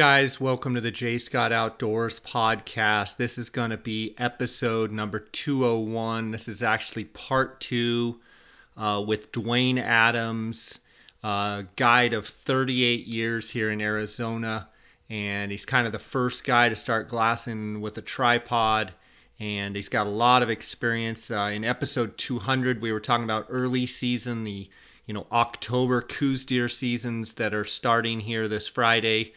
guys, welcome to the J. Scott Outdoors podcast. This is going to be episode number 201. This is actually part two with Duwane Adams, guide of 38 years here in Arizona. And he's kind of the first guy to start glassing with a tripod. And he's got a lot of experience. In episode 200, we were talking about early season, the October Mule Deer seasons that are starting here this Friday.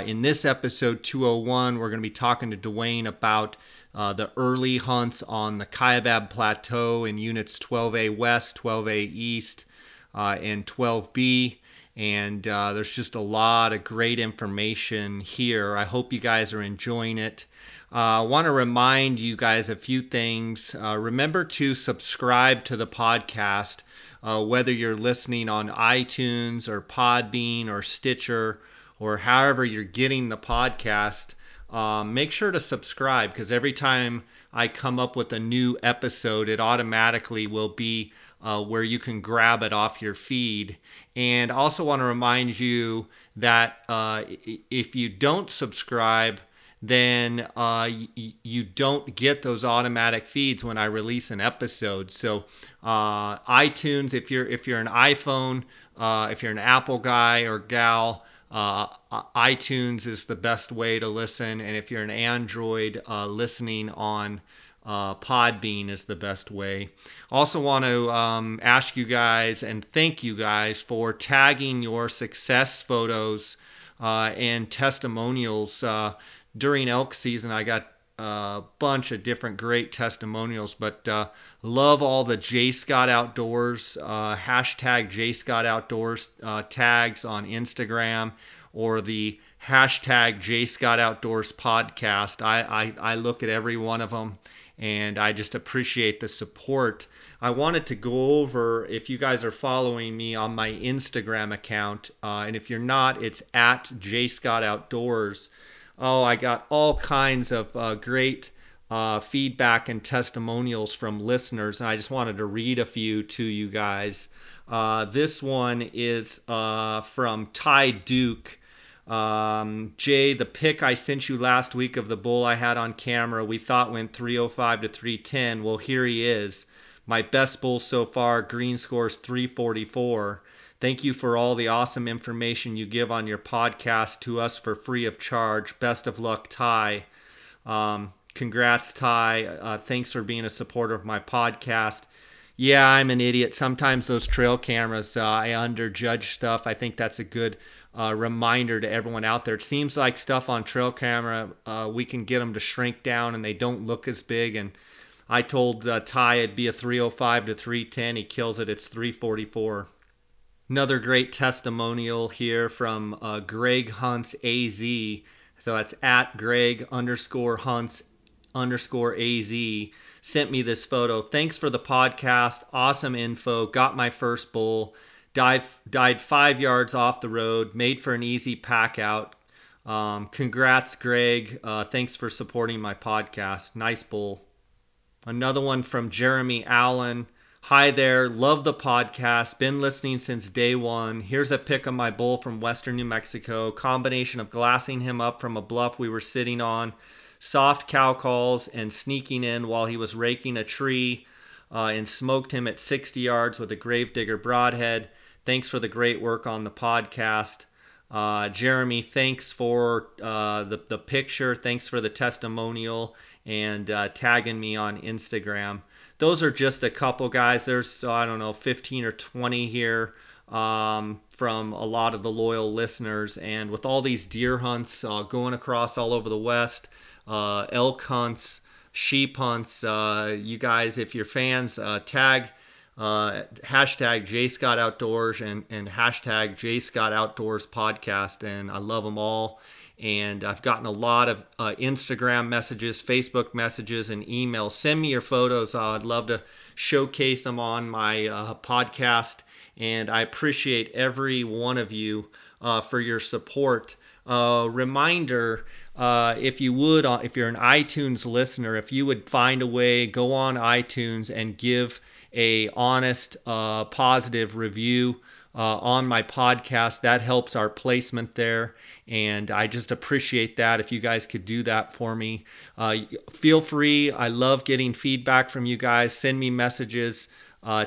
In this episode 201, we're going to be talking to Duwane about the early hunts on the Kaibab Plateau in units 12A West, 12A East, and 12B. And there's just a lot of great information here. I hope you guys are enjoying it. I want to remind you guys a few things. Remember to subscribe to the podcast, whether you're listening on iTunes or Podbean or Stitcher or however you're getting the podcast. Make sure to subscribe, because every time I come up with a new episode, it automatically will be where you can grab it off your feed. And I also want to remind you that if you don't subscribe, then you don't get those automatic feeds when I release an episode. So iTunes, if you're an iPhone, if you're an Apple guy or gal, iTunes is the best way to listen, and if you're an Android, listening on Podbean is the best way. Also want to ask you guys and thank you guys for tagging your success photos and testimonials. During elk season, I got a bunch of different great testimonials, but love all the J. Scott Outdoors, hashtag J. Scott Outdoors tags on Instagram, or the hashtag J. Scott Outdoors podcast. I look at every one of them, and I just appreciate the support. I wanted to go over, if you guys are following me on my Instagram account, and if you're not, it's at J. Scott Outdoors. Oh, I got all kinds of great feedback and testimonials from listeners, and I just wanted to read a few to you guys. This one is from Ty Duke. Jay, the pic I sent you last week of the bull I had on camera, we thought went 305 to 310. Well, here he is. My best bull so far, green scores 344. Thank you for all the awesome information you give on your podcast to us for free of charge. Best of luck, Ty. Congrats, Ty. Thanks for being a supporter of my podcast. Yeah, I'm an idiot. Sometimes those trail cameras, I underjudge stuff. I think that's a good reminder to everyone out there. It seems like stuff on trail camera, we can get them to shrink down and they don't look as big. And I told Ty it'd be a 305 to 310. He kills it. It's 344. Another great testimonial here from Greg Hunts AZ. So that's at Greg_Hunts_AZ. Sent me this photo. Thanks for the podcast. Awesome info. Got my first bull. Died 5 yards off the road. Made for an easy pack out. Congrats, Greg. Thanks for supporting my podcast. Nice bull. Another one from Jeremy Allen. Hi there, love the podcast, been listening since day one. Here's a pic of my bull from western New Mexico, combination of glassing him up from a bluff we were sitting on, soft cow calls, and sneaking in while he was raking a tree, and smoked him at 60 yards with a gravedigger broadhead. Thanks for the great work on the podcast. Jeremy, thanks for the picture, thanks for the testimonial, and tagging me on Instagram. Those are just a couple, guys. There's, 15 or 20 here from a lot of the loyal listeners. And with all these deer hunts going across all over the West, elk hunts, sheep hunts, you guys, if you're fans, tag hashtag J. Scott Outdoors and hashtag J. Scott Outdoors podcast. And I love them all. And I've gotten a lot of Instagram messages, Facebook messages, and emails. Send me your photos. I'd love to showcase them on my podcast. And I appreciate every one of you for your support. Reminder, if you would, if you're an iTunes listener, if you would find a way, go on iTunes and give a honest, positive review on my podcast. That helps our placement there, and I just appreciate that. If you guys could do that for me, feel free. I love getting feedback from you guys. Send me messages,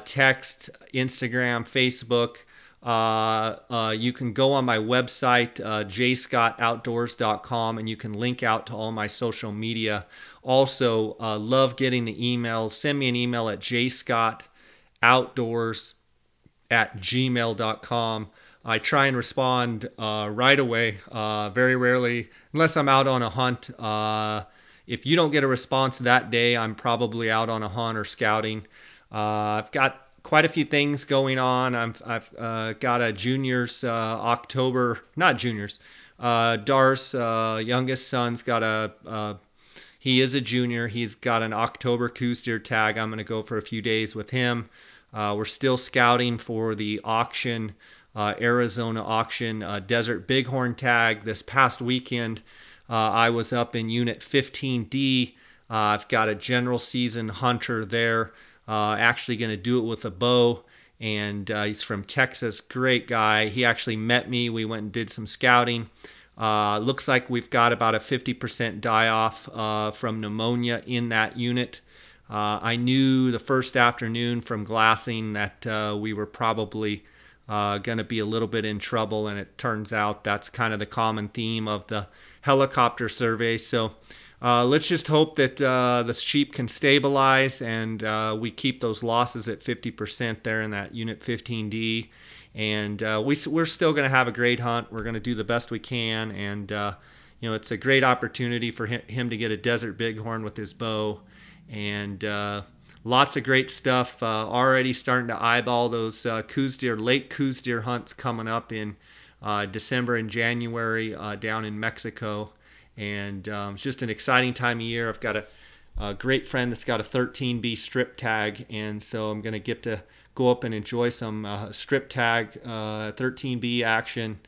text, Instagram, Facebook. You can go on my website, jscottoutdoors.com, and you can link out to all my social media. Also, love getting the emails. Send me an email at jscottoutdoors@gmail.com. I try and respond right away, very rarely, unless I'm out on a hunt. If you don't get a response that day, I'm probably out on a hunt or scouting. I've got quite a few things going on. I've got a juniors October, not juniors. Dar's youngest son's got he is a junior. He's got an October Coos Deer tag. I'm going to go for a few days with him. We're still scouting for the auction, Arizona auction, Desert Bighorn tag. This past weekend, I was up in Unit 15D. I've got a general season hunter there. Actually going to do it with a bow, and he's from Texas. Great guy. He actually met me. We went and did some scouting. Looks like we've got about a 50% die-off from pneumonia in that unit. I knew the first afternoon from glassing that we were probably going to be a little bit in trouble, and it turns out that's kind of the common theme of the helicopter survey. So let's just hope that the sheep can stabilize and we keep those losses at 50% there in that Unit 15D. And we're still going to have a great hunt. We're going to do the best we can. And, it's a great opportunity for him to get a Desert Bighorn with his bow. And lots of great stuff. Already starting to eyeball those late Coos Deer hunts coming up in December and January down in Mexico. And it's just an exciting time of year. I've got a great friend that's got a 13B strip tag, and so I'm going to get to go up and enjoy some strip tag 13B action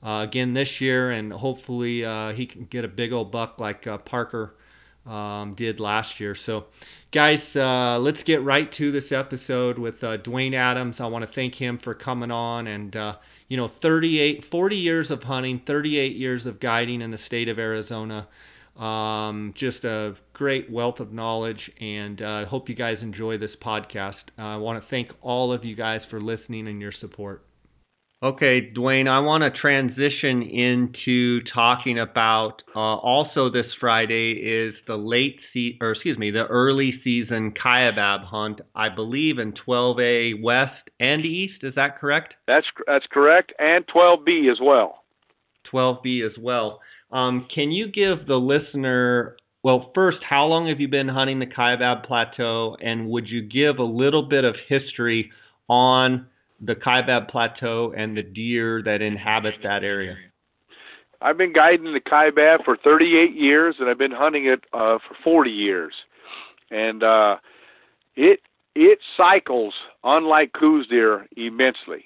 again this year, and hopefully he can get a big old buck like Parker did last year. So guys, let's get right to this episode with Duwane Adams. I want to thank him for coming on, and 40 years of hunting, 38 years of guiding in the state of Arizona. Just a great wealth of knowledge, and I hope you guys enjoy this podcast. I want to thank all of you guys for listening and your support. Okay, Duwane, I want to transition into talking about also this Friday is the the early season Kaibab hunt, I believe in 12A West and East. Is that correct? That's correct, and 12B as well. 12B as well. Can you give the listener, well, first, how long have you been hunting the Kaibab Plateau, and would you give a little bit of history on the Kaibab Plateau and the deer that inhabit that area? I've been guiding the Kaibab for 38 years, and I've been hunting it for 40 years. And it cycles, unlike Coos Deer, immensely.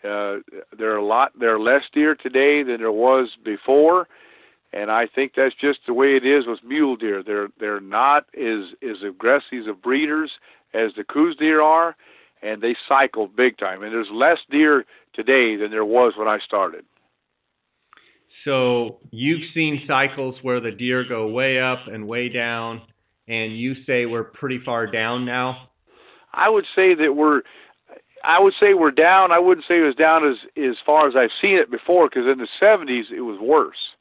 There are less deer today than there was before, and I think that's just the way it is with mule deer. They're not as aggressive of breeders as the Coos Deer are, and they cycle big time. And there's less deer today than there was when I started. So you've seen cycles where the deer go way up and way down, and you say we're pretty far down now? I would say we're down. I wouldn't say it was down as far as I've seen it before, because in the 70s it was worse.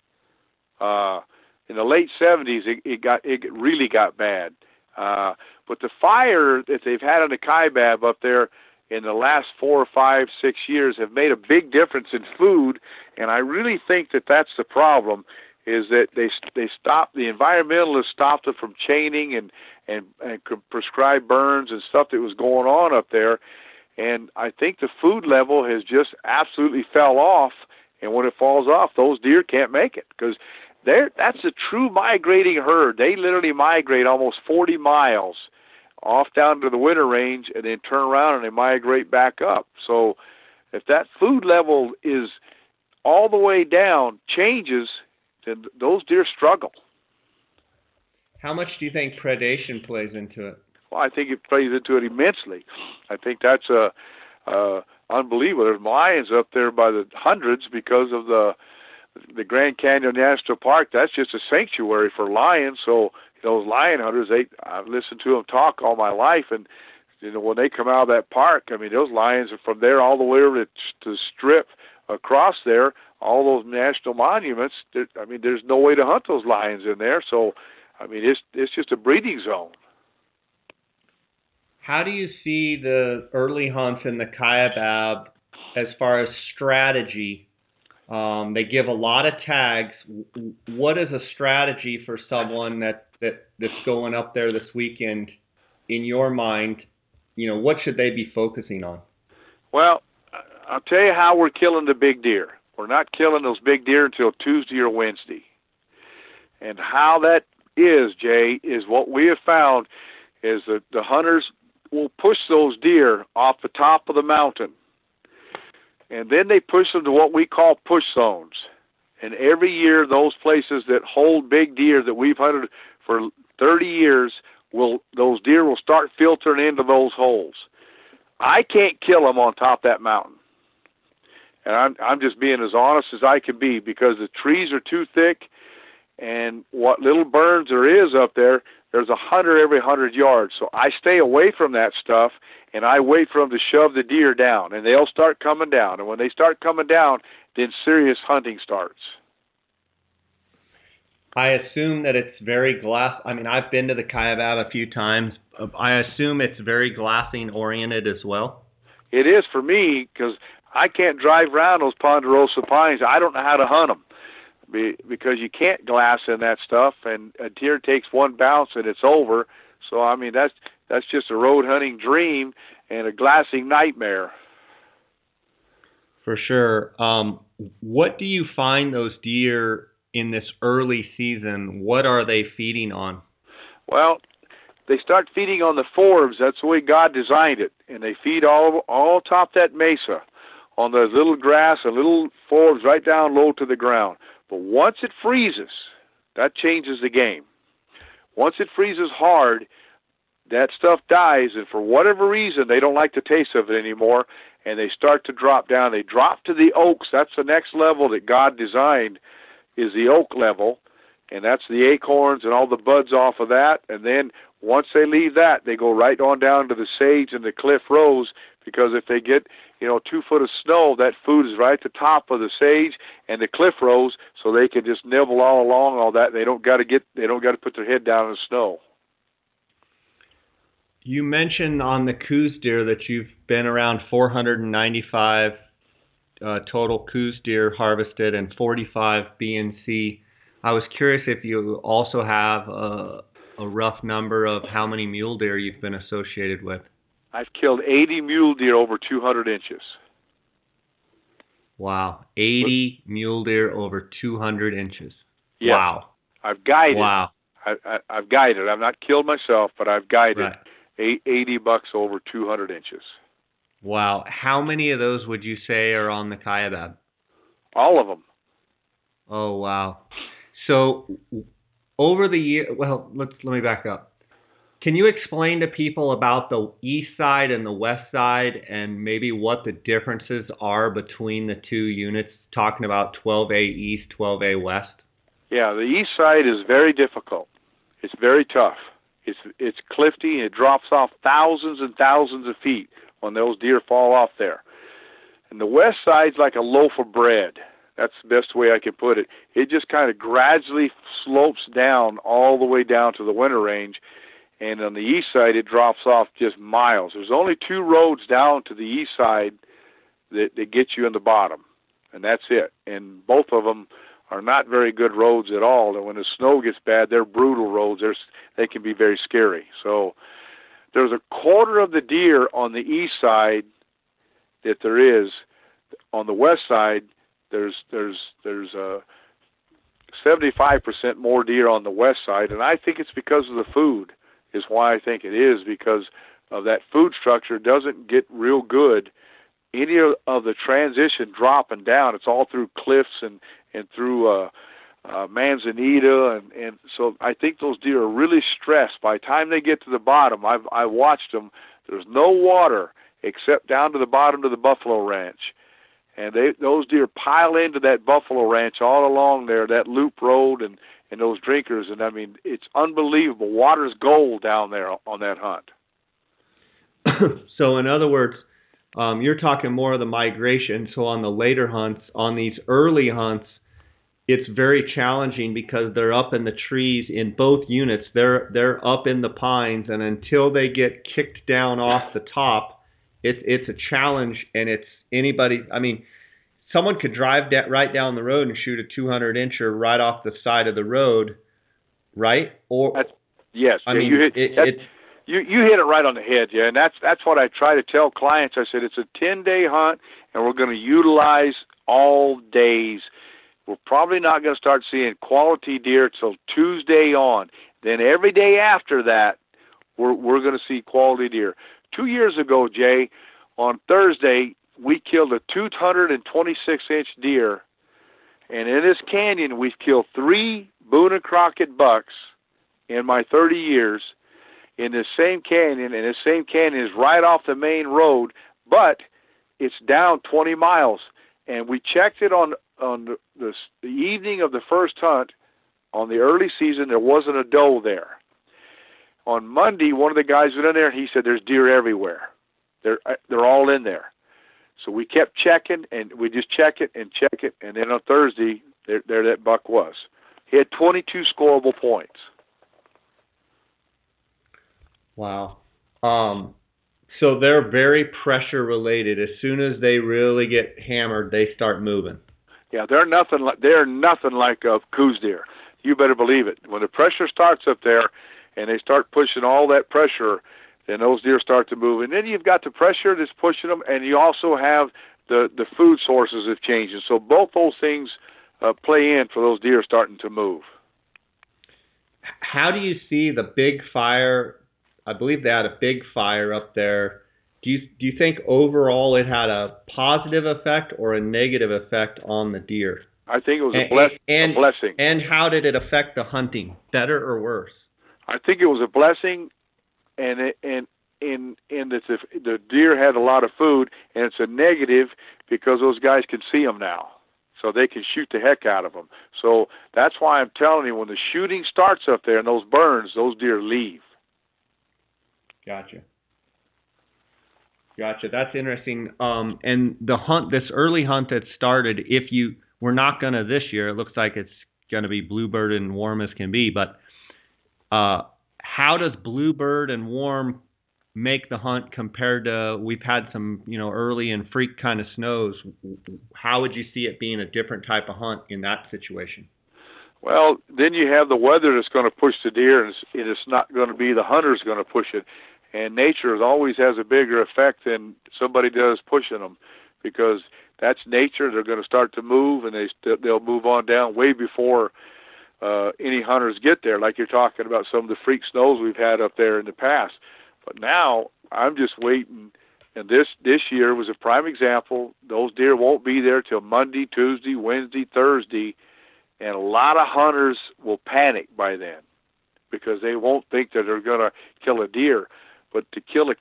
In the late 70s it really got bad. But the fire that they've had on the Kaibab up there in the last 4 or 5, 6 years have made a big difference in food, and I really think that that's the problem, is that they stopped, the environmentalists stopped it from chaining and prescribed burns and stuff that was going on up there, and I think the food level has just absolutely fell off, and when it falls off, those deer can't make it, because that's a true migrating herd. They literally migrate almost 40 miles off down to the winter range and then turn around and they migrate back up. So if that food level is all the way down, changes, then those deer struggle. How much do you think predation plays into it? Well, I think it plays into it immensely. I think that's unbelievable. There's lions up there by the hundreds because of the Grand Canyon National Park. That's just a sanctuary for lions. So those lion hunters, I've listened to them talk all my life, and when they come out of that park, I mean, those lions are from there all the way over to the Strip across there, all those national monuments. I mean, there's no way to hunt those lions in there. So, I mean, it's just a breeding zone. How do you see the early hunts in the Kaibab as far as strategy? They give a lot of tags. What is a strategy for someone that's going up there this weekend, in your mind? What should they be focusing on? Well, I'll tell you how we're killing the big deer. We're not killing those big deer until Tuesday or Wednesday. And how that is, Jay, is what we have found is that the hunters will push those deer off the top of the mountain. And then they push them to what we call push zones. And every year, those places that hold big deer that we've hunted for 30 years, those deer will start filtering into those holes. I can't kill them on top of that mountain. And I'm just being as honest as I can be, because the trees are too thick, and what little burns there is up there, there's a hunter every 100 yards. So I stay away from that stuff, and I wait for them to shove the deer down, and they'll start coming down. And when they start coming down, then serious hunting starts. I assume that it's very I've been to the Kaibab a few times. I assume it's very glassing oriented as well. It is for me, because I can't drive around those ponderosa pines. I don't know how to hunt them, because you can't glass in that stuff, and a deer takes one bounce and it's over. So I mean, that's just a road hunting dream and a glassing nightmare. For sure. What do you find those deer in this early season? What are they feeding on? Well, they start feeding on the forbs. That's the way God designed it, and they feed all top that mesa on the little grass and little forbs right down low to the ground. But once it freezes, that changes the game. Once it freezes hard, that stuff dies, and for whatever reason, they don't like the taste of it anymore, and they start to drop down. They drop to the oaks. That's the next level that God designed, is the oak level, and that's the acorns and all the buds off of that. And then once they leave that, they go right on down to the sage and the cliff rose, because if they get 2 foot of snow, that food is right at the top of the sage and the cliff rose, so they can just nibble all along all that. They don't got to put their head down in the snow. You mentioned on the coos deer that you've been around 495 total coos deer harvested and 45 B and C. I was curious if you also have a rough number of how many mule deer you've been associated with. I've killed 80 mule deer over 200 inches. Wow, 80 mule deer over 200 inches. Yeah. Wow. I've guided. Wow. I've guided. I've not killed myself, but I've guided. Right. 80 bucks over 200 inches. Wow. How many of those would you say are on the Kaibab? All of them. Oh, wow. So over the year, well, let me back up. Can you explain to people about the east side and the west side, and maybe what the differences are between the two units, talking about 12A East, 12A West? Yeah, the east side is very difficult. It's very tough. It's cliffy, and it drops off thousands and thousands of feet when those deer fall off there. And the west side's like a loaf of bread. That's the best way I can put it. It just kind of gradually slopes down all the way down to the winter range. And on the east side, it drops off just miles. There's only 2 roads down to the east side that get you in the bottom, and that's it. And both of them are not very good roads at all. And when the snow gets bad, they're brutal roads. They can be very scary. So there's a quarter of the deer on the east side that there is. On the west side, there's 75% more deer on the west side, and I think it's because of the food. Is why I think it is, because of that food structure doesn't get real good. Any of the transition dropping down, it's all through cliffs and through manzanita, and so I think those deer are really stressed. By the time they get to the bottom, I watched them. There's no water, except down to the bottom of the buffalo ranch. And those deer pile into that buffalo ranch all along there, that loop road, and those drinkers. And I mean, it's unbelievable. Water's gold down there on that hunt. So in other words, you're talking more of the migration. So on the later hunts, on these early hunts, it's very challenging because they're up in the trees in both units. They're up in the pines, and until they get kicked down off the top, it's a challenge. And it's anybody. I mean, someone could drive right down the road and shoot a 200-incher right off the side of the road, right? Or yes, I mean, you hit it right on the head, yeah. And that's what I try to tell clients. I said it's a 10-day hunt, and we're going to utilize all days. We're probably not going to start seeing quality deer till Tuesday on. Then every day after that, we're going to see quality deer. 2 years ago, Jay, on Thursday, we killed a 226-inch deer, and in this canyon, we've killed 3 Boone and Crockett bucks in my 30 years in this same canyon, and this same canyon is right off the main road, but it's down 20 miles. And we checked it on the evening of the first hunt. On the early season, there wasn't a doe there. On Monday, one of the guys went in there, and he said, there's deer everywhere. They're all in there. So we kept checking, and we just check it, and then on Thursday, there that buck was. He had 22 scoreable points. Wow. So they're very pressure related. As soon as they really get hammered, they start moving. Yeah, they're nothing like a coos deer. You better believe it. When the pressure starts up there, and they start pushing all that pressure, then those deer start to move. And then you've got the pressure that's pushing them, and you also have the food sources have changed. So both those things play in for those deer starting to move. How do you see the big fire? I believe they had a big fire up there. Do you think overall it had a positive effect or a negative effect on the deer? I think it was a blessing. And how did it affect the hunting? Better or worse? I think it was a blessing, and that the deer had a lot of food, and it's a negative because those guys can see them now, so they can shoot the heck out of them. So that's why I'm telling you, when the shooting starts up there and those burns, those deer leave. Gotcha. That's interesting. And the hunt, this early hunt that started, we're not going to this year, it looks like it's going to be bluebird and warm as can be, but how does bluebird and warm make the hunt compared to, we've had some, early and freak kind of snows. How would you see it being a different type of hunt in that situation? Well, then you have the weather that's going to push the deer, and it's not going to be the hunter's going to push it. And nature always has a bigger effect than somebody does pushing them, because that's nature. They're going to start to move, and they'll move on down way before any hunters get there, like you're talking about some of the freak snows we've had up there in the past. But now I'm just waiting, and this year was a prime example. Those deer won't be there till Monday, Tuesday, Wednesday, Thursday, and a lot of hunters will panic by then because they won't think that they're going to kill a deer. But to kill the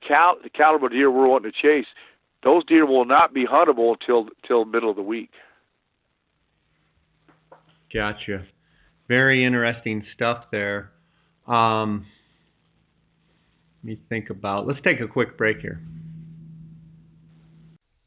caliber deer we're wanting to chase, those deer will not be huntable till middle of the week. Gotcha. Very interesting stuff there. Let me think about. Let's take a quick break here.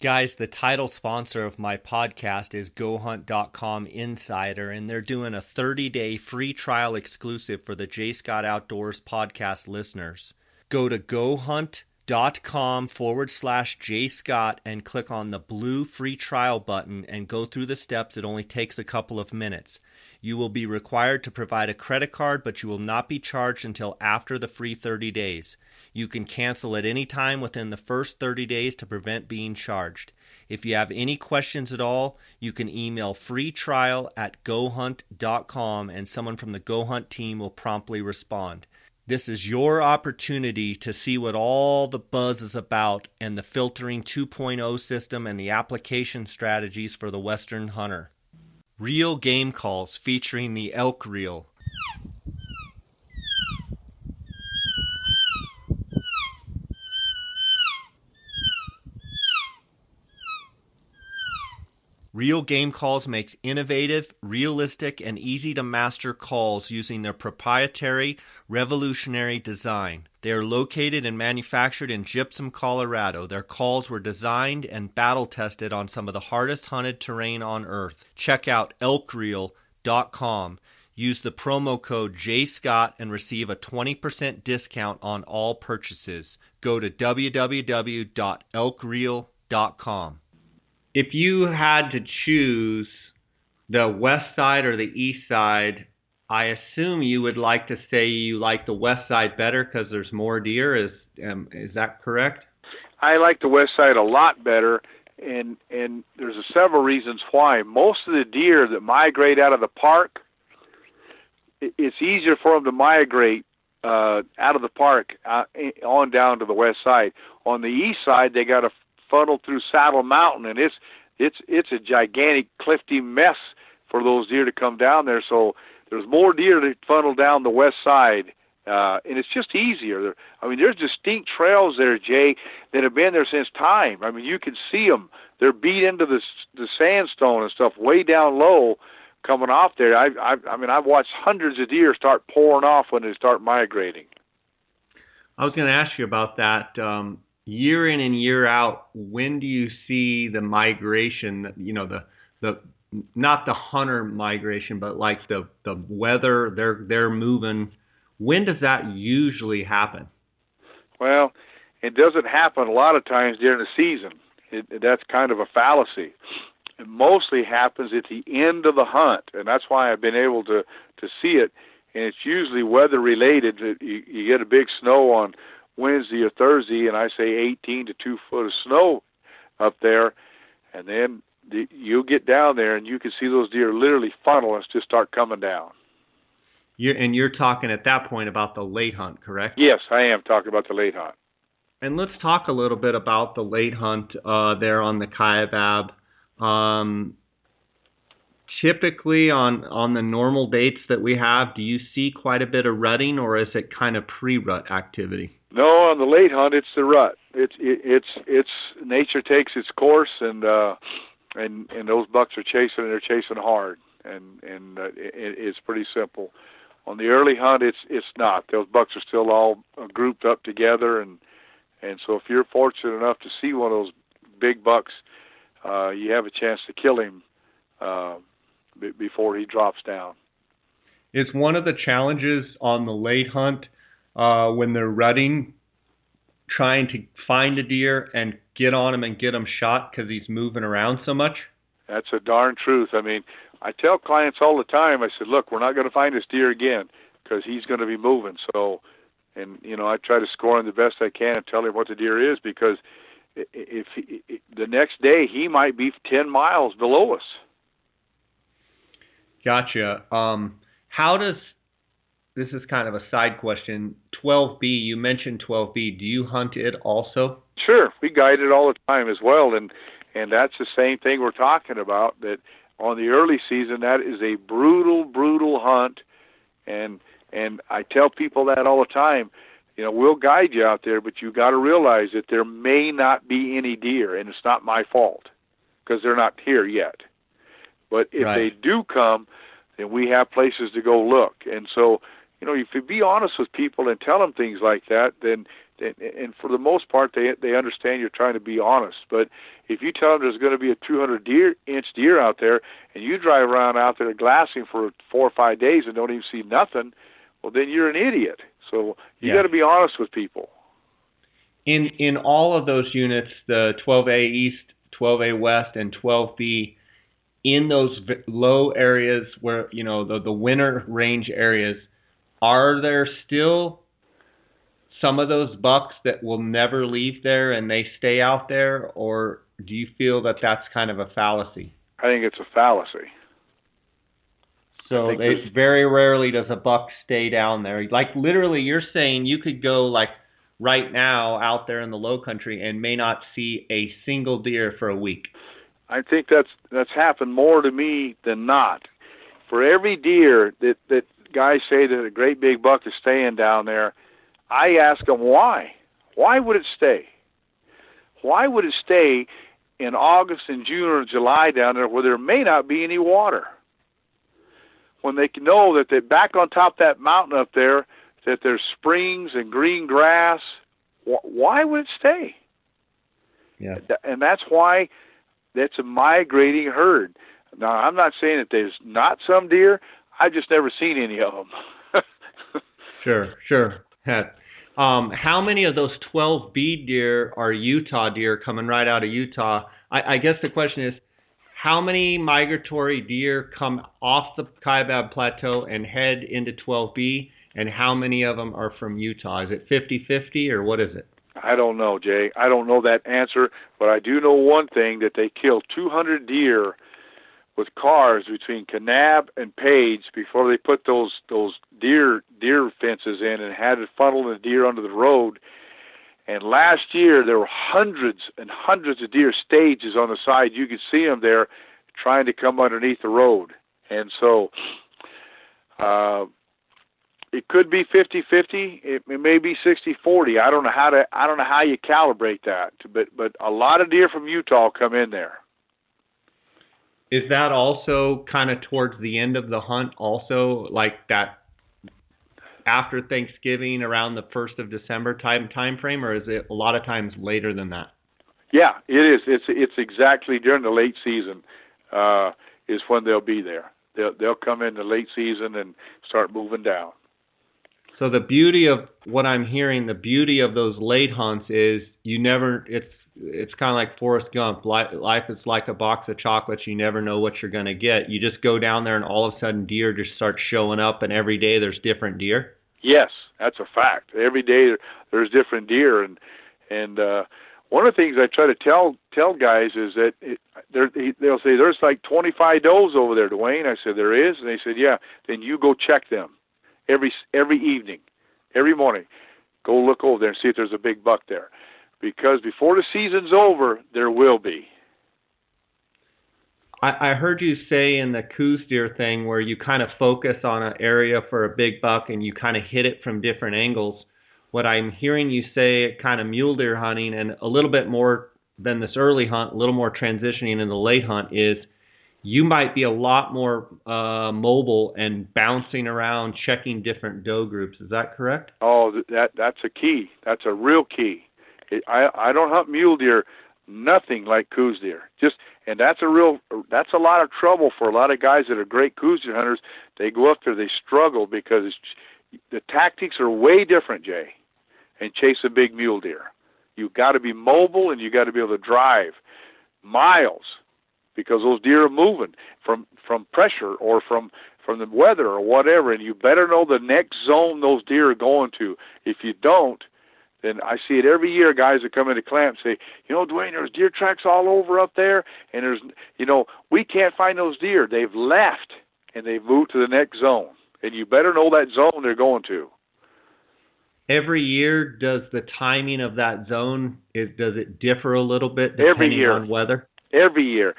Guys, the title sponsor of my podcast is GoHunt.com Insider, and they're doing a 30-day free trial exclusive for the J. Scott Outdoors podcast listeners. Go to GoHunt.com/JScott and click on the blue free trial button and go through the steps. It only takes a couple of minutes. You will be required to provide a credit card, but you will not be charged until after the free 30 days. You can cancel at any time within the first 30 days to prevent being charged. If you have any questions at all, you can email freetrial@gohunt.com and someone from the GoHunt team will promptly respond. This is your opportunity to see what all the buzz is about and the filtering 2.0 system and the application strategies for the Western hunter. Real game calls featuring the elk reel. Real Game Calls makes innovative, realistic, and easy-to-master calls using their proprietary, revolutionary design. They are located and manufactured in Gypsum, Colorado. Their calls were designed and battle-tested on some of the hardest hunted terrain on Earth. Check out elkreel.com. Use the promo code JScott and receive a 20% discount on all purchases. Go to www.elkreel.com. If you had to choose the west side or the east side, I assume you would like to say you like the west side better because there's more deer. Is that correct? I like the west side a lot better, and there's several reasons why. Most of the deer that migrate out of the park, it's easier for them to migrate out of the park on down to the west side. On the east side, they got to funnel through Saddle Mountain, and it's a gigantic cliffy mess for those deer to come down there. So there's more deer that funnel down the west side, and it's just easier. I mean, there's distinct trails there, Jay, that have been there since time. I mean, you can see them. They're beat into the sandstone and stuff way down low coming off there. I mean, I've watched hundreds of deer start pouring off when they start migrating. I was going to ask you about that. Year in and year out, when do you see the migration? You know, the not the hunter migration, but like the weather, they're moving. When does that usually happen? Well, it doesn't happen a lot of times during the season. That's kind of a fallacy. It mostly happens at the end of the hunt, and that's why I've been able to see it. And it's usually weather related. You get a big snow on Wednesday or Thursday, and I say 18 to 2 foot of snow up there, and then you'll get down there and you can see those deer literally funnel and just start coming down. You're talking at that point about the late hunt, correct? Yes, I am talking about the late hunt. And let's talk a little bit about the late hunt there on the Kaibab. Typically on the normal dates that we have, do you see quite a bit of rutting, or is it kind of pre-rut activity? No, on the late hunt, it's the rut. It's nature takes its course, and those bucks are chasing, and they're chasing hard, and it's pretty simple. On the early hunt, it's not. Those bucks are still all grouped up together, and so if you're fortunate enough to see one of those big bucks, you have a chance to kill him before he drops down. Is one of the challenges on the late hunt when they're rutting, trying to find a deer and get on him and get him shot because he's moving around so much? That's a darn truth. I mean, I tell clients all the time, I said, look, we're not going to find this deer again because he's going to be moving. So, and, you know, I try to score him the best I can and tell him what the deer is, because if the next day he might be 10 miles below us. Gotcha. How does, this is kind of a side question, 12B, you mentioned 12B. Do you hunt it also? Sure. We guide it all the time as well. And that's the same thing we're talking about, that on the early season, that is a brutal, brutal hunt. And I tell people that all the time. You know, we'll guide you out there, but you got to realize that there may not be any deer, and it's not my fault because they're not here yet. But if they do come, then we have places to go look. And so, you know, if you be honest with people and tell them things like that, then and for the most part, they understand you're trying to be honest. But if you tell them there's going to be a 200-inch deer out there, and you drive around out there glassing for 4 or 5 days and don't even see nothing, well, then you're an idiot. So you got to be honest with people. In all of those units, the 12A East, 12A West, and 12B, in those low areas where, you know, the winter range areas, are there still some of those bucks that will never leave there and they stay out there, or do you feel that that's kind of a fallacy? I think it's a fallacy. So very rarely does a buck stay down there. Like literally, you're saying you could go like right now out there in the low country and may not see a single deer for a week. I think that's happened more to me than not. For every deer that guys say that a great big buck is staying down there, I ask them why. Why would it stay? Why would it stay in August and June or July down there where there may not be any water. When they can know that they're back on top of that mountain up there, that there's springs and green grass, why would it stay? Yeah. And that's why that's a migrating herd. Now, I'm not saying that there's not some deer. I've just never seen any of them. Sure. How many of those 12 bead deer are Utah deer coming right out of Utah? I guess the question is, how many migratory deer come off the Kaibab Plateau and head into 12B, and how many of them are from Utah? Is it 50-50, or what is it? I don't know, Jay. I don't know that answer, but I do know one thing, that they killed 200 deer with cars between Kanab and Page before they put those deer fences in and had to funnel the deer under the road. And last year, there were hundreds and hundreds of deer stages on the side. You could see them there trying to come underneath the road. And so it could be 50-50. It may be 60-40. I don't know how you calibrate that. But a lot of deer from Utah come in there. Is that also kind of towards the end of the hunt, also like that after Thanksgiving, around the 1st of December time frame, or is it a lot of times later than that? Yeah, it is. It's exactly during the late season is when they'll be there. They'll come in the late season and start moving down. So the beauty of what I'm hearing, the beauty of those late hunts is it's kind of like Forrest Gump. Life is like a box of chocolates. You never know what you're going to get. You just go down there and all of a sudden deer just start showing up, and every day there's different deer. Yes, that's a fact. Every day there's different deer. And one of the things I try to tell guys is that they'll say, there's like 25 does over there, Duwane. I said, there is? And they said, yeah. Then you go check them every evening, every morning. Go look over there and see if there's a big buck there. Because before the season's over, there will be. I heard you say in the coos deer thing where you kind of focus on an area for a big buck and you kind of hit it from different angles. What I'm hearing you say kind of mule deer hunting, and a little bit more than this early hunt, a little more transitioning in the late hunt, is you might be a lot more mobile and bouncing around, checking different doe groups. Is that correct? Oh, that's a key. That's a real key. I don't hunt mule deer nothing like coos deer. And that's a lot of trouble for a lot of guys that are great coos deer hunters. They go up there, they struggle because the tactics are way different, Jay, and chase a big mule deer. You've got to be mobile and you've got to be able to drive miles because those deer are moving from pressure or from the weather or whatever, and you better know the next zone those deer are going to. If you don't, then I see it every year, guys that come into camp say, Duwane, there's deer tracks all over up there, and we can't find those deer. They've left, and they've moved to the next zone, and you better know that zone they're going to. Every year, does the timing of that zone, does it differ a little bit depending on weather? Every year.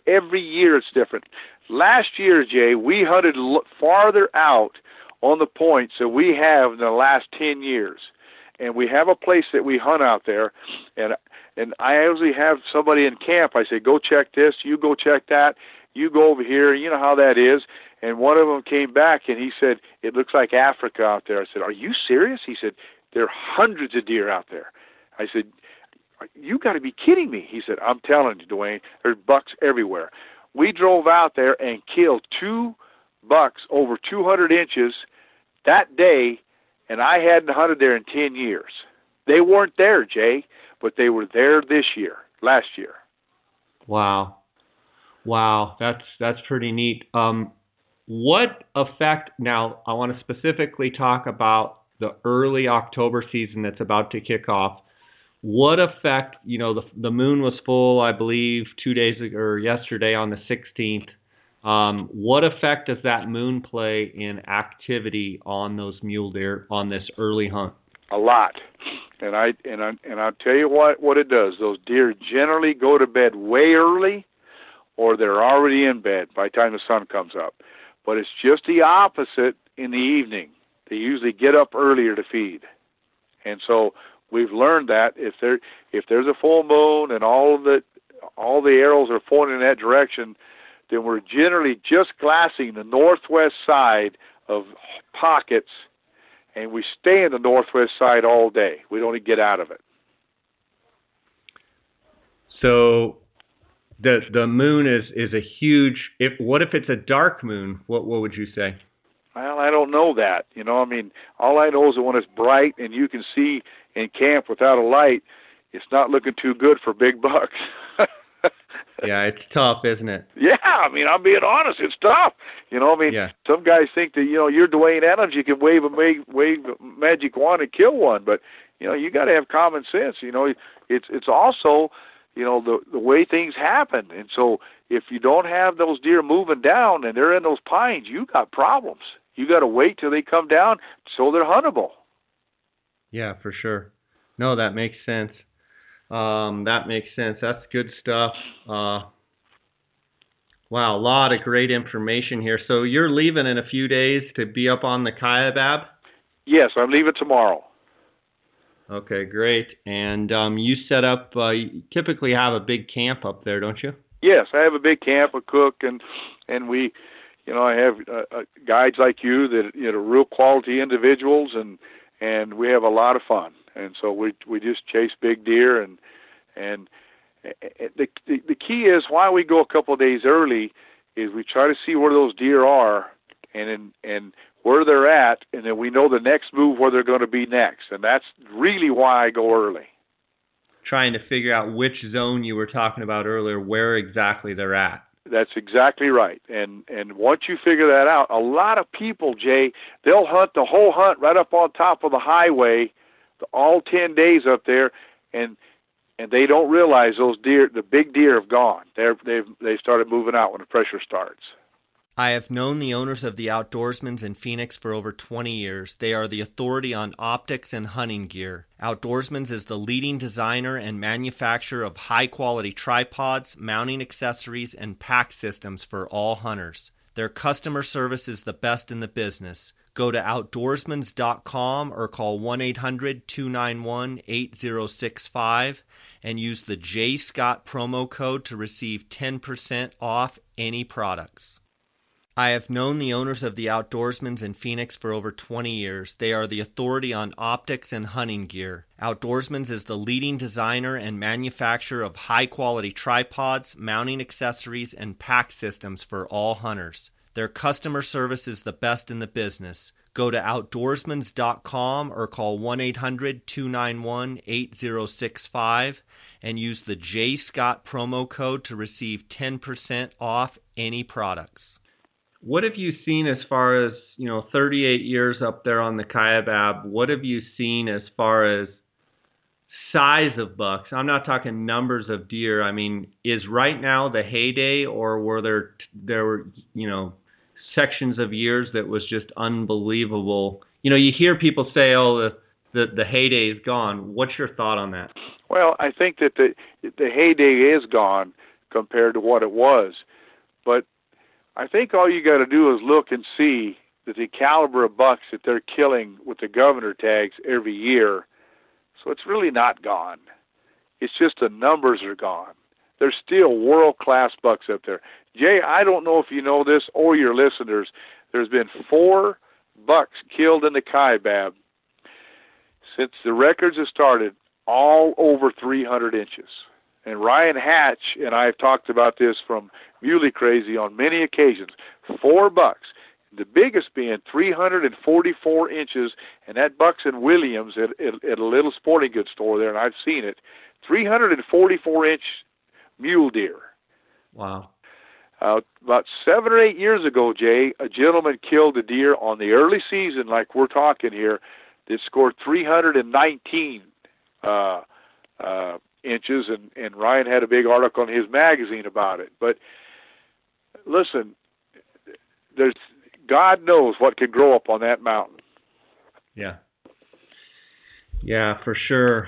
Every year it's different. Last year, Jay, we hunted farther out on the points than we have in the last 10 years. And we have a place that we hunt out there, and I usually have somebody in camp. I say, go check this, you go check that, you go over here, you know how that is. And one of them came back, and he said, it looks like Africa out there. I said, are you serious? He said, there are hundreds of deer out there. I said, you got to be kidding me. He said, I'm telling you, Duwane, there's bucks everywhere. We drove out there and killed 2 bucks over 200 inches that day, and I hadn't hunted there in 10 years. They weren't there, Jay, but they were there last year. Wow, that's pretty neat. What effect, now I want to specifically talk about the early October season that's about to kick off. What effect, the moon was full, I believe, 2 days ago or yesterday on the 16th. What effect does that moon play in activity on those mule deer on this early hunt? A lot, and I'll tell you what it does. Those deer generally go to bed way early, or they're already in bed by the time the sun comes up. But it's just the opposite in the evening. They usually get up earlier to feed, and so we've learned that if there's a full moon and all of the all the arrows are pointing in that direction, then we're generally just glassing the northwest side of pockets, and we stay in the northwest side all day. We don't get out of it. So the moon is a huge. What if it's a dark moon? What would you say? Well, I don't know that. I mean, all I know is that when it's bright and you can see in camp without a light, it's not looking too good for big bucks. Yeah, it's tough, isn't it? Yeah, I mean, I'm being honest. It's tough. Some guys think that you're Duwane Adams. You can wave a magic wand and kill one, but you got to have common sense. It's also the way things happen, and so if you don't have those deer moving down and they're in those pines, you got problems. You got to wait till they come down so they're huntable. Yeah, for sure. No, that makes sense. That's good stuff. Wow, a lot of great information here. So you're leaving in a few days to be up on the Kaibab? Yes, I'm leaving tomorrow. Okay, great. And you set up, you typically have a big camp up there, don't you? Yes, I have a big camp, a cook, and we, I have guides like you that are real quality individuals, and we have a lot of fun. And so we just chase big deer, and the key is why we go a couple of days early is we try to see where those deer are and where they're at, and then we know the next move where they're going to be next, and that's really why I go early. Trying to figure out which zone you were talking about earlier, where exactly they're at. That's exactly right. And once you figure that out, a lot of people, Jay, they'll hunt the whole hunt right up on top of the highway, all 10 days up there, and they don't realize those deer, the big deer, have gone. They've started moving out when the pressure starts. I have known the owners of the Outdoorsmans in Phoenix for over 20 years. They are the authority on optics and hunting gear. Outdoorsmans is the leading designer and manufacturer of high-quality tripods, mounting accessories, and pack systems for all hunters. Their customer service is the best in the business. Go to outdoorsmans.com or call 1-800-291-8065 and use the J. Scott promo code to receive 10% off any products. I have known the owners of the Outdoorsmans in Phoenix for over 20 years. They are the authority on optics and hunting gear. Outdoorsmans is the leading designer and manufacturer of high-quality tripods, mounting accessories, and pack systems for all hunters. Their customer service is the best in the business. Go to outdoorsmans.com or call 1-800-291-8065 and use the J. Scott promo code to receive 10% off any products. What have you seen as far as, 38 years up there on the Kaibab, what have you seen as far as size of bucks? I'm not talking numbers of deer. I mean, is right now the heyday, or were there were, sections of years that was just unbelievable? You hear people say, oh, the heyday is gone. What's your thought on that? Well, I think that the heyday is gone compared to what it was. But I think all you got to do is look and see that the caliber of bucks that they're killing with the governor tags every year. So it's really not gone. It's just the numbers are gone. There's still world-class bucks up there. Jay, I don't know if you know this or your listeners, there's been 4 bucks killed in the Kaibab since the records have started, all over 300 inches. And Ryan Hatch and I have talked about this from Muley Crazy on many occasions. 4 bucks, the biggest being 344 inches, and that buck's in Williams at a little sporting goods store there, and I've seen it. 344-inch mule deer. Wow. About 7 or 8 years ago, Jay, a gentleman killed a deer on the early season, like we're talking here, that scored 319 inches, and Ryan had a big article in his magazine about it. But listen, God knows what could grow up on that mountain. Yeah, for sure.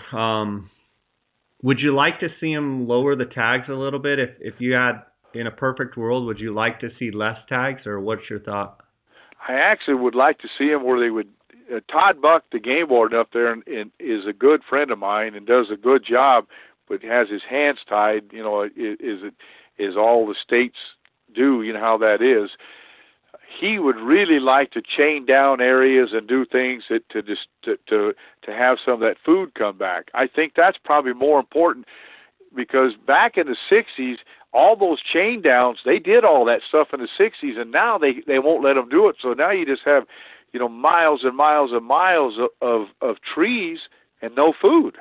Would you like to see him lower the tags a little bit? If you had, in a perfect world, would you like to see less tags, or what's your thought? I actually would like to see him where they would. Todd Buck, the game warden up there, is a good friend of mine and does a good job but has his hands tied. Is all the states do. You know how that is. He would really like to chain down areas and do things to have some of that food come back. I think that's probably more important, because back in the 60s, all those chain downs, they did all that stuff in the 60s, and now they won't let them do it. So now you just have, miles and miles and miles of trees and no food.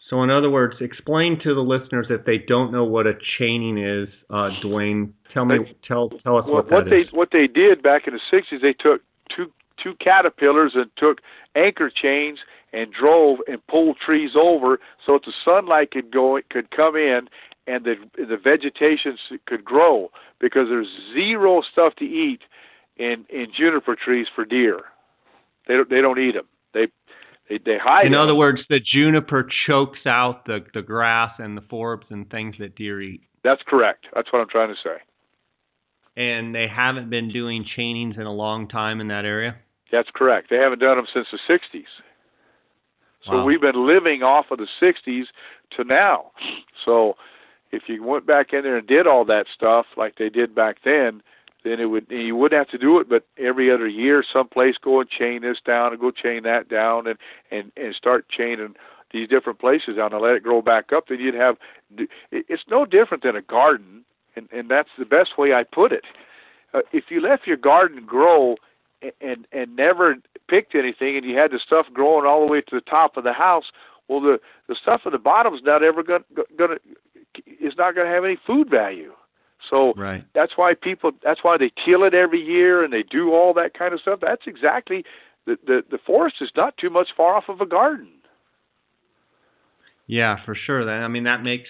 So in other words, explain to the listeners, if they don't know what a chaining is, Duwane, tell us what that is. What they did back in the 60s, they took two caterpillars and took anchor chains and drove and pulled trees over so that the sunlight could come in and the vegetation could grow, because there's zero stuff to eat in juniper trees for deer. They don't eat them. They hide. In other words, the juniper chokes out the grass and the forbs and things that deer eat. That's correct. That's what I'm trying to say. And they haven't been doing chainings in a long time in that area? That's correct. They haven't done them since the 60s. So Wow. We've been living off of the 60s to now. So if you went back in there and did all that stuff like they did back then you wouldn't have to do it, but every other year someplace go and chain this down and go chain that down and start chaining these different places down and let it grow back up. Then you'd have, it's no different than a garden, and that's the best way I put it. If you left your garden grow and never picked anything, and you had the stuff growing all the way to the top of the house, well, the stuff at the bottom is not ever gonna have any food value. So right. That's why they till it every year and they do all that kind of stuff. That's exactly the forest is not too much far off of a garden. Yeah, for sure. I mean, that makes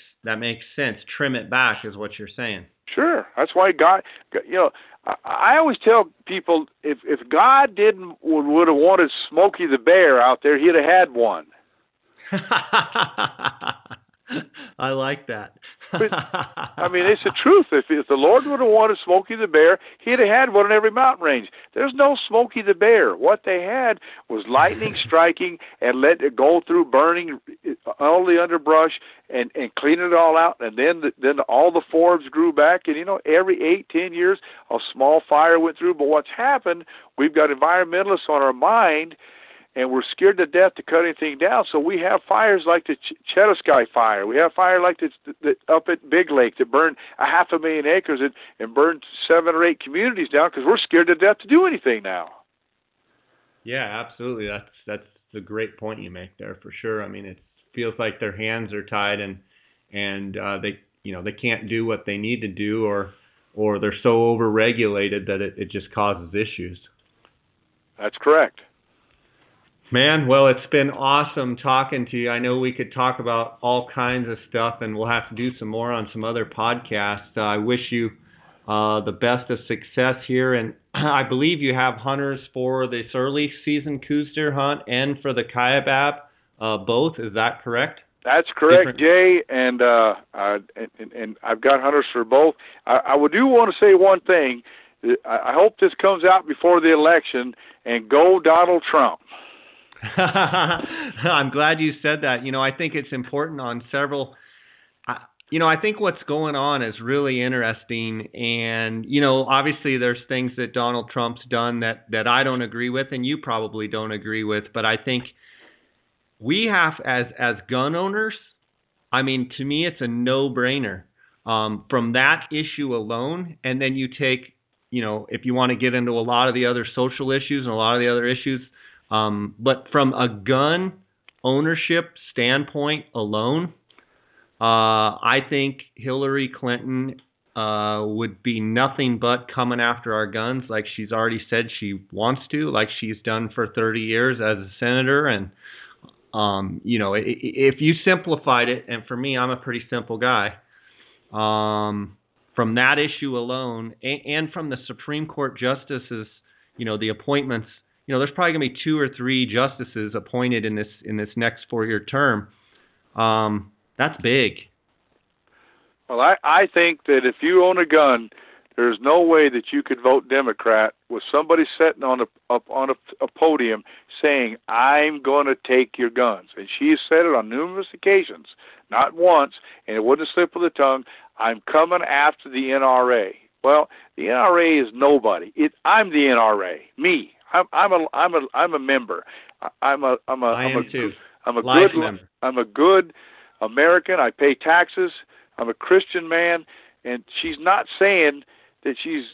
sense. Trim it back is what you're saying. Sure. That's why God, I always tell people, if God would have wanted Smokey the Bear out there, he'd have had one. I like that. But, I mean, it's the truth. If the Lord would have wanted Smokey the Bear, he'd have had one in every mountain range. There's no Smokey the Bear. What they had was lightning striking and let it go through, burning all the underbrush and cleaning it all out. And then all the forbs grew back. And, every 8-10 years, a small fire went through. But what's happened, we've got environmentalists on our mind, and we're scared to death to cut anything down. So we have fires like the Chetasky fire. We have fire like the up at Big Lake that burned 500,000 acres and burned 7 or 8 communities down because we're scared to death to do anything now. Yeah, absolutely. That's the great point you make there, for sure. I mean, it feels like their hands are tied and they can't do what they need to do, or they're so overregulated that it just causes issues. That's correct. Man, well, it's been awesome talking to you. I know we could talk about all kinds of stuff, and we'll have to do some more on some other podcasts. I wish you the best of success here, and I believe you have hunters for this early season Coues deer hunt and for the Kaibab, both. Is that correct? That's correct, Jay, and I've got hunters for both. I do want to say one thing. I hope this comes out before the election, and go Donald Trump. I'm glad you said that. I think it's important on several. I think what's going on is really interesting, and obviously there's things that Donald Trump's done that I don't agree with, and you probably don't agree with. But I think we have, as gun owners, I mean, to me, it's a no-brainer from that issue alone, and then you take, if you want to get into a lot of the other social issues and a lot of the other issues. But from a gun ownership standpoint alone, I think Hillary Clinton would be nothing but coming after our guns, like she's already said she wants to, like she's done for 30 years as a senator. And, if you simplified it, and for me, I'm a pretty simple guy, from that issue alone, and from the Supreme Court justices, the appointments, there's probably going to be 2 or 3 justices appointed in this next 4-year term. That's big. Well, I think that if you own a gun, there's no way that you could vote Democrat was somebody sitting up on a podium saying, "I'm going to take your guns." And she has said it on numerous occasions, not once, and it wouldn't slip of the tongue. "I'm coming after the NRA." Well, the NRA is nobody. I'm the NRA. Me. I'm a member. I'm a good American. I pay taxes. I'm a Christian man, and she's not saying that she's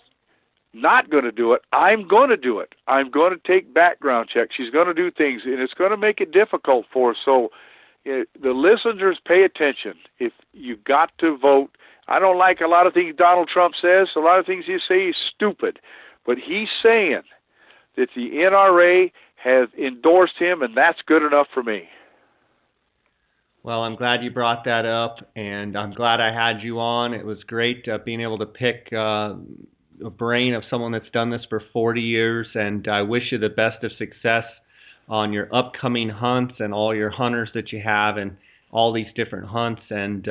not going to do it. I'm going to do it. I'm going to take background checks. She's going to do things, and it's going to make it difficult for us. So the listeners, pay attention. If you got to vote, I don't like a lot of things Donald Trump says. A lot of things he says is stupid. But he's saying that the NRA has endorsed him, and that's good enough for me. Well, I'm glad you brought that up, and I'm glad I had you on. It was great being able to pick a brain of someone that's done this for 40 years, and I wish you the best of success on your upcoming hunts and all your hunters that you have and all these different hunts. And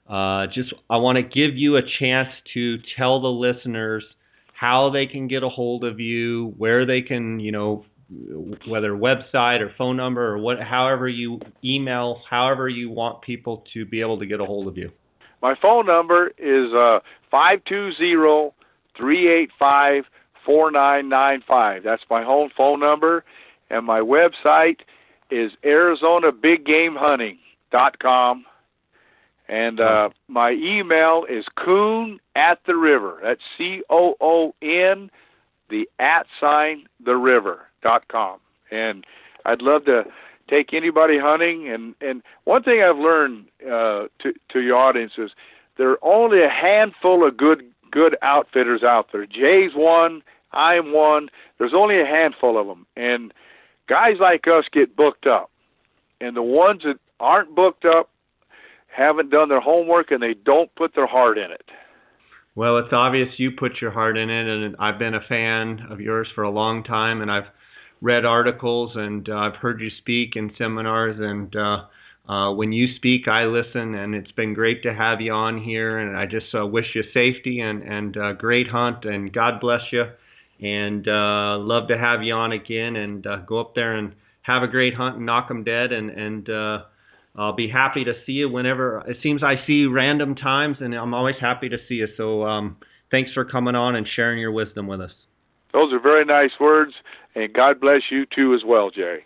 I want to give you a chance to tell the listeners how they can get a hold of you, where they can, whether website or phone number or however you email, however you want people to be able to get a hold of you. My phone number is 520-385-4995. That's my home phone number, and my website is ArizonaBigGameHunting.com. And my email is coon@the-river. That's COON, @the river.com. And I'd love to take anybody hunting. And one thing I've learned to your audience is there are only a handful of good outfitters out there. Jay's one, I'm one. There's only a handful of them. And guys like us get booked up. And the ones that aren't booked up haven't done their homework, and they don't put their heart in it. Well, it's obvious you put your heart in it, and I've been a fan of yours for a long time, and I've read articles, and I've heard you speak in seminars, and when you speak, I listen, and it's been great to have you on here, and I just wish you safety and great hunt, and God bless you, and love to have you on again, and go up there and have a great hunt and knock them dead, and I'll be happy to see you whenever. It seems I see you random times, and I'm always happy to see you. So thanks for coming on and sharing your wisdom with us. Those are very nice words, and God bless you too as well, Jay.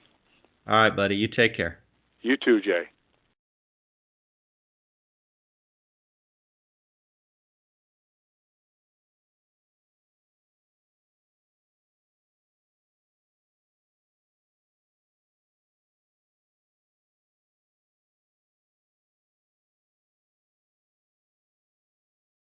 All right, buddy. You take care. You too, Jay.